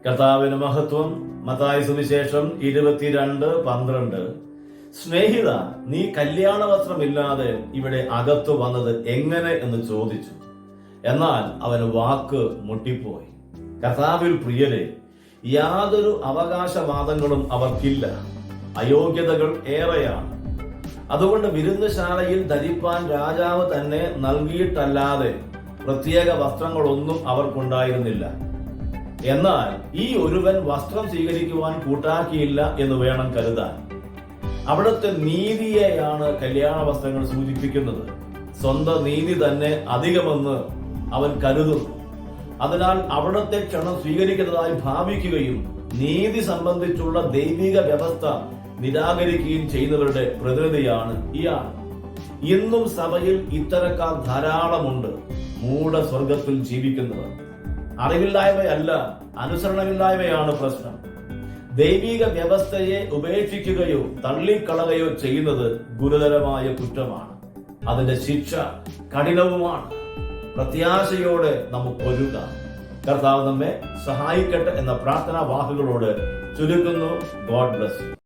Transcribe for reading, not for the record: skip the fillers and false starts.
കർത്താവിന് മഹത്വം. മത്തായി സുവിശേഷം 22:12. സ്നേഹിത, നീ കല്യാണ വസ്ത്രമില്ലാതെ ഇവിടെ അകത്തു വന്നത് എങ്ങനെ എന്ന് ചോദിച്ചു. എന്നാൽ അവന് വാക്ക് മുട്ടിപ്പോയി. കർത്താവിൽ പ്രിയരെ, യാതൊരു അവകാശവാദങ്ങളും അവർക്കില്ല. അയോഗ്യതകൾ ഏറെയാണ്. അതുകൊണ്ട് വിരുന്നുശാലയിൽ ധരിപ്പാൻ രാജാവ് തന്നെ നൽകിയിട്ടല്ലാതെ പ്രത്യേക വസ്ത്രങ്ങളൊന്നും അവർക്കുണ്ടായിരുന്നില്ല. എന്നാൽ ഈ ഒരുവൻ വസ്ത്രം സ്വീകരിക്കുവാൻ കൂട്ടാക്കിയില്ല എന്ന് വേണം കരുതാൻ. അവിടുത്തെ നീതിയെയാണ് കല്യാണ വസ്ത്രങ്ങൾ സൂചിപ്പിക്കുന്നത്. സ്വന്തം നീതി തന്നെ അധികമെന്ന് അവൻ കരുതുന്നു. അതിനാൽ അവിടുത്തെ ക്ഷണം സ്വീകരിക്കുന്നതായി ഭാവിക്കുകയും നീതി സംബന്ധിച്ചുള്ള ദൈവിക വ്യവസ്ഥ നിരാകരിക്കുകയും ചെയ്യുന്നവരുടെ പ്രതിനിധിയാണ് ഇയാൾ. ഇന്നും സഭയിൽ ഇത്തരക്കാർ ധാരാളമുണ്ട്. മൂഢസ്വർഗത്തിൽ ജീവിക്കുന്നത്. അറിവില്ലായ്മയല്ല, അനുസരണമില്ലായ്മയാണ് പ്രശ്നം. ദൈവിക വ്യവസ്ഥയെ ഉപേക്ഷിക്കുകയോ തള്ളിക്കളയുകയോ ചെയ്യുന്നത് ഗുരുതരമായ കുറ്റമാണ്. അതിന്റെ ശിക്ഷ കഠിനവുമാണ്. പ്രത്യാശയോടെ നമുക്ക് ഒരുങ്ങാം. കർത്താവ് നമ്മെ സഹായിക്കട്ടെ എന്ന പ്രാർത്ഥനാ വാക്കുകളോട് ചുരുക്കുന്നു. God bless.